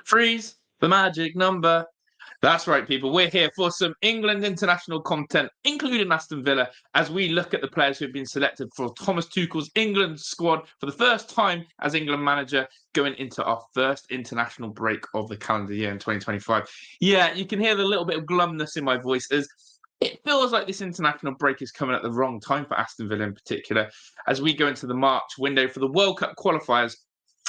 Three's the magic number. That's right, people. We're here for some England international content, including Aston Villa, as we look at the players who have been selected for Thomas Tuchel's England squad for the first time as England manager, going into our first international break of the calendar year in 2025. Yeah, you can hear the little bit of glumness in my voice as it feels like this international break is coming at the wrong time for Aston Villa in particular, as we go into the March window for the World Cup qualifiers,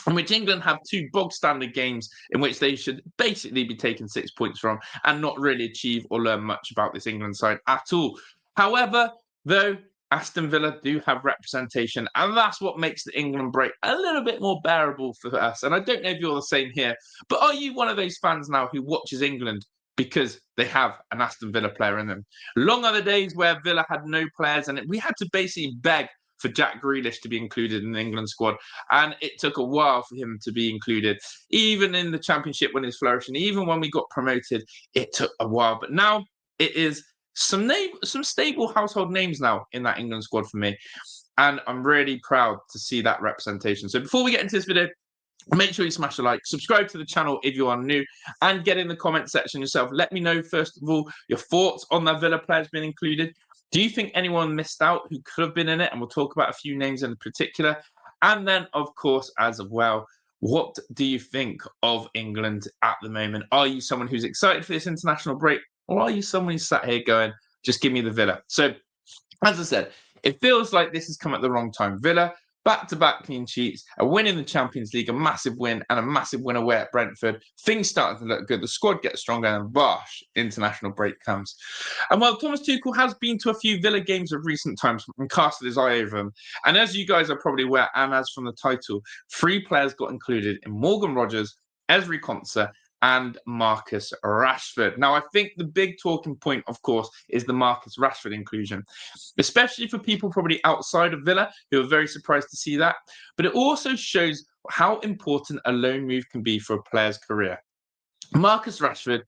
in which England have two bog standard games in which they should basically be taking 6 points from and not really achieve or learn much about this England side at all. However, though, Aston Villa do have representation, and that's what makes the England break a little bit more bearable for us. And I don't know if you're the same here, but are you one of those fans now who watches England because they have an Aston Villa player in them? Long are the days where Villa had no players, and we had to basically beg for Jack Grealish to be included in the England squad. And it took a while for him to be included. Even in the Championship when he was flourishing, even when we got promoted, it took a while. But now it is some stable household names now in that England squad for me. And I'm really proud to see that representation. So before we get into this video, make sure you smash a like, subscribe to the channel if you are new, and get in the comment section yourself. Let me know, first of all, your thoughts on that Villa players being included. Do you think anyone missed out who could have been in it? And we'll talk about a few names in particular. And then, of course, as well, what do you think of England at the moment? Are you someone who's excited for this international break? Or are you someone who's sat here going, just give me the Villa? So, as I said, it feels like this has come at the wrong time. Villa, back-to-back clean sheets, a win in the Champions League, a massive win, and a massive win away at Brentford. Things starting to look good. The squad gets stronger, and bosh, international break comes. And while Thomas Tuchel has been to a few Villa games of recent times and casted his eye over them, and as you guys are probably aware, and as from the title, 3 players got included in Morgan Rogers, Ezri Konsa, and Marcus Rashford. Now, I think the big talking point, of course, is the Marcus Rashford inclusion, especially for people probably outside of Villa who are very surprised to see that. But it also shows how important a loan move can be for a player's career. Marcus Rashford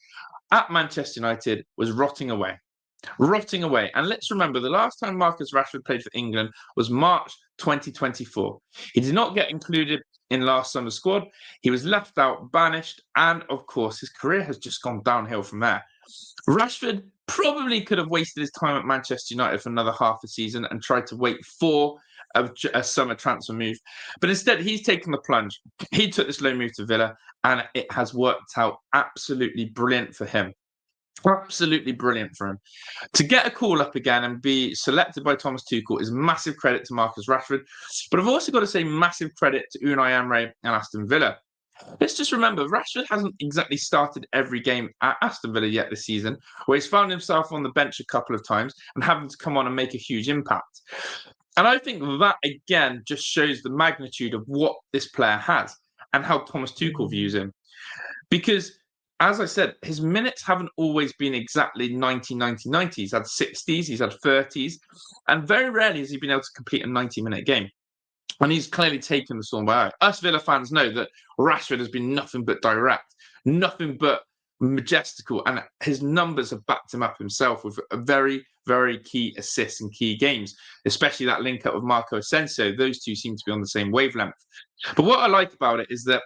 at Manchester United was rotting away. And let's remember, the last time Marcus Rashford played for England was March 2024. He did not get included in last summer's squad. He was left out, banished, and of course, his career has just gone downhill from there. Rashford probably could have wasted his time at Manchester United for another half a season and tried to wait for a summer transfer move. But instead, he's taken the plunge. He took this loan move to Villa, and it has worked out absolutely brilliant for him. Absolutely brilliant for him. To get a call up again and be selected by Thomas Tuchel is massive credit to Marcus Rashford. But I've also got to say massive credit to Unai Emery and Aston Villa. Let's just remember, Rashford hasn't exactly started every game at Aston Villa yet this season, where he's found himself on the bench a couple of times and having to come on and make a huge impact. And I think that, again, just shows the magnitude of what this player has and how Thomas Tuchel views him. Because, as I said, his minutes haven't always been exactly 90. He's had 60s, he's had 30s, and very rarely has he been able to complete a 90-minute game. And he's clearly taken the storm by. Us Villa fans know that Rashford has been nothing but direct, nothing but majestical, and his numbers have backed him up himself with a very, very key assists in key games, especially that link up with Marco Asensio. Those two seem to be on the same wavelength. But what I like about it is that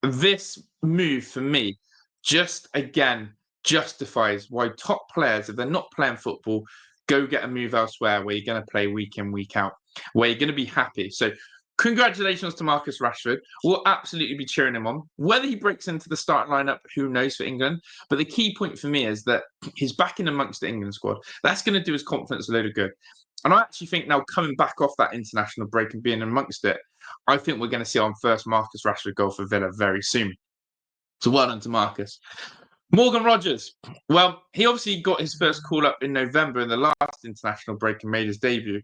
this move, for me, just again justifies why top players, if they're not playing football, go get a move elsewhere where you're going to play week in, week out, where you're going to be happy. So congratulations to Marcus Rashford. We'll absolutely be cheering him on. Whether he breaks into the starting lineup, who knows for England. But the key point for me is that he's back in amongst the England squad. That's going to do his confidence a load of good. And I actually think now, coming back off that international break and being amongst it, I think we're going to see our first Marcus Rashford goal for Villa very soon. So well done to Marcus. Morgan Rogers. Well, he obviously got his first call up in November in the last international break and made his debut.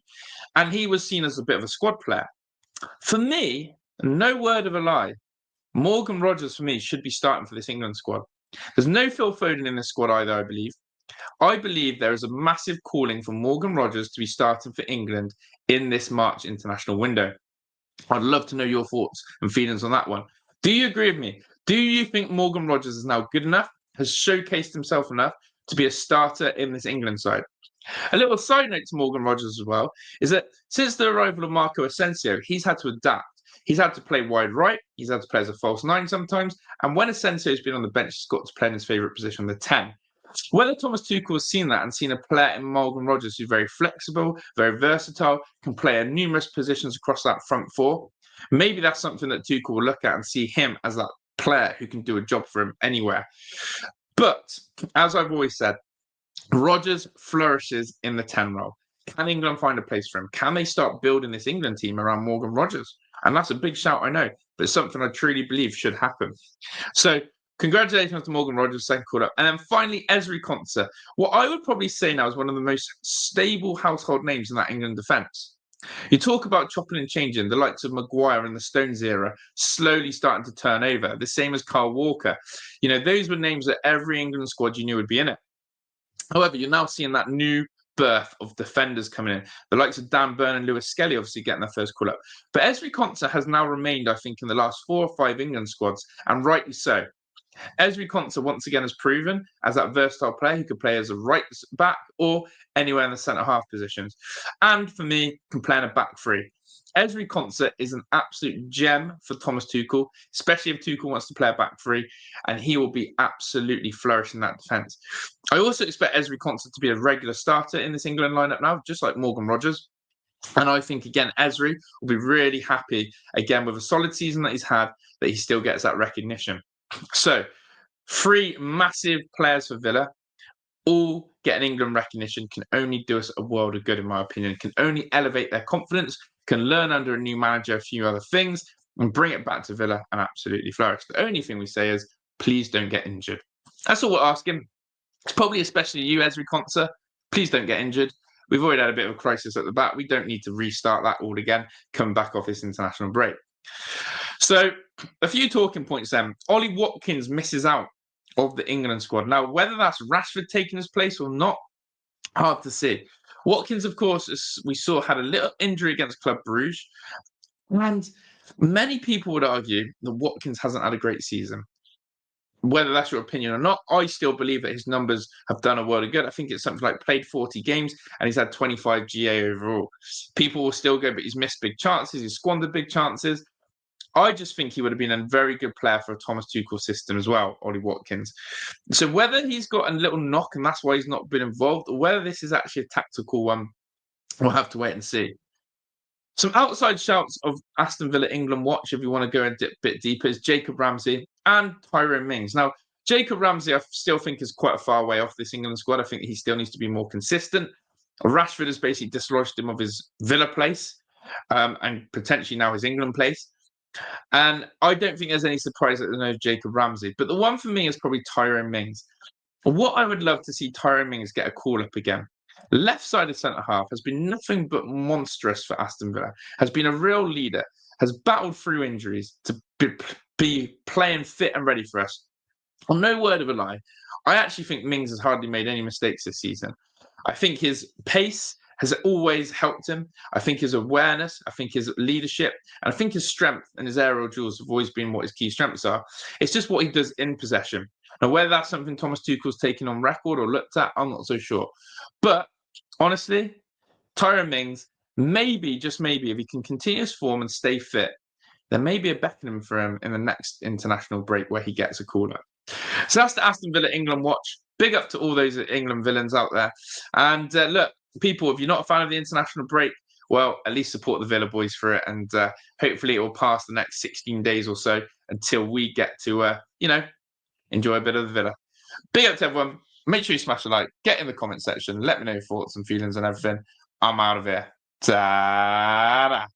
And he was seen as a bit of a squad player. For me, no word of a lie, Morgan Rogers, for me, should be starting for this England squad. There's no Phil Foden in this squad either, I believe. I believe there is a massive calling for Morgan Rogers to be starting for England in this March international window. I'd love to know your thoughts and feelings on that one. Do you agree with me? Do you think Morgan Rogers is now good enough, has showcased himself enough to be a starter in this England side? A little side note to Morgan Rogers as well is that since the arrival of Marco Asensio, he's had to adapt. He's had to play wide right. He's had to play as a false 9 sometimes. And when Asensio's been on the bench, he's got to play in his favourite position, the 10. Whether Thomas Tuchel has seen that and seen a player in Morgan Rogers who's very flexible, very versatile, can play in numerous positions across that front four, maybe that's something that Tuchel will look at and see him as that player who can do a job for him anywhere. But as I've always said, Rogers flourishes in the 10 role. Can England find a place for him? Can they start building this England team around Morgan Rogers? And that's a big shout, I know, but it's something I truly believe should happen. So congratulations to Morgan Rogers, second call up. And then finally, Ezri Konsa. What I would probably say now is one of the most stable household names in that England defence. You talk about chopping and changing, the likes of Maguire in the Stones era slowly starting to turn over, the same as Kyle Walker. You know, those were names that every England squad you knew would be in it. However, you're now seeing that new birth of defenders coming in. The likes of Dan Burn and Lewis Skelly obviously getting their first call up. But Ezri Konsa has now remained, I think, in the last 4 or 5 England squads, and rightly so. Ezri Konsa once again has proven as that versatile player who could play as a right back or anywhere in the centre-half positions. And for me, can play in a back three. Ezri Konsa is an absolute gem for Thomas Tuchel, especially if Tuchel wants to play a back three, and he will be absolutely flourishing that defence. I also expect Ezri Konsa to be a regular starter in this England lineup now, just like Morgan Rogers. And I think, again, Ezri will be really happy, again, with a solid season that he's had, that he still gets that recognition. So, 3 massive players for Villa, all getting England recognition, can only do us a world of good, in my opinion, can only elevate their confidence, can learn under a new manager a few other things, and bring it back to Villa and absolutely flourish. The only thing we say is, please don't get injured. That's all we're asking. It's probably especially you, Ezri Konsa. Please don't get injured. We've already had a bit of a crisis at the back. We don't need to restart that all again, come back off this international break. So, a few talking points then. Ollie Watkins misses out of the England squad. Now, whether that's Rashford taking his place or not, hard to see. Watkins, of course, as we saw, had a little injury against Club Brugge. And many people would argue that Watkins hasn't had a great season. Whether that's your opinion or not, I still believe that his numbers have done a world of good. I think it's something like played 40 games and he's had 25 GA overall. People will still go, but he's missed big chances, he's squandered big chances. I just think he would have been a very good player for a Thomas Tuchel system as well, Ollie Watkins. So whether he's got a little knock and that's why he's not been involved, or whether this is actually a tactical one, we'll have to wait and see. Some outside shouts of Aston Villa England watch, if you want to go a bit deeper, is Jacob Ramsey and Tyrone Mings. Now, Jacob Ramsey, I still think is quite a far way off this England squad. I think he still needs to be more consistent. Rashford has basically dislodged him of his Villa place and potentially now his England place. And I don't think there's any surprise that there's no Jacob Ramsey. But the one for me is probably Tyrone Mings. What I would love to see Tyrone Mings get a call up again. Left-sided centre-half has been nothing but monstrous for Aston Villa, has been a real leader, has battled through injuries to be playing fit and ready for us. Well, no word of a lie, I actually think Mings has hardly made any mistakes this season. I think his pace has always helped him. I think his awareness, I think his leadership, and I think his strength and his aerial duels have always been what his key strengths are. It's just what he does in possession. Now, whether that's something Thomas Tuchel's taken on record or looked at, I'm not so sure. But honestly, Tyrone Mings, maybe, just maybe, if he can continue his form and stay fit, there may be a beckoning for him in the next international break where he gets a call-up. So that's the Aston Villa England watch. Big up to all those England villains out there. And look, people, if you're not a fan of the international break, well, at least support the Villa boys for it. And hopefully it will pass the next 16 days or so until we get to, enjoy a bit of the Villa. Big up to everyone. Make sure you smash a like. Get in the comment section. Let me know your thoughts and feelings and everything. I'm out of here. Ta-da!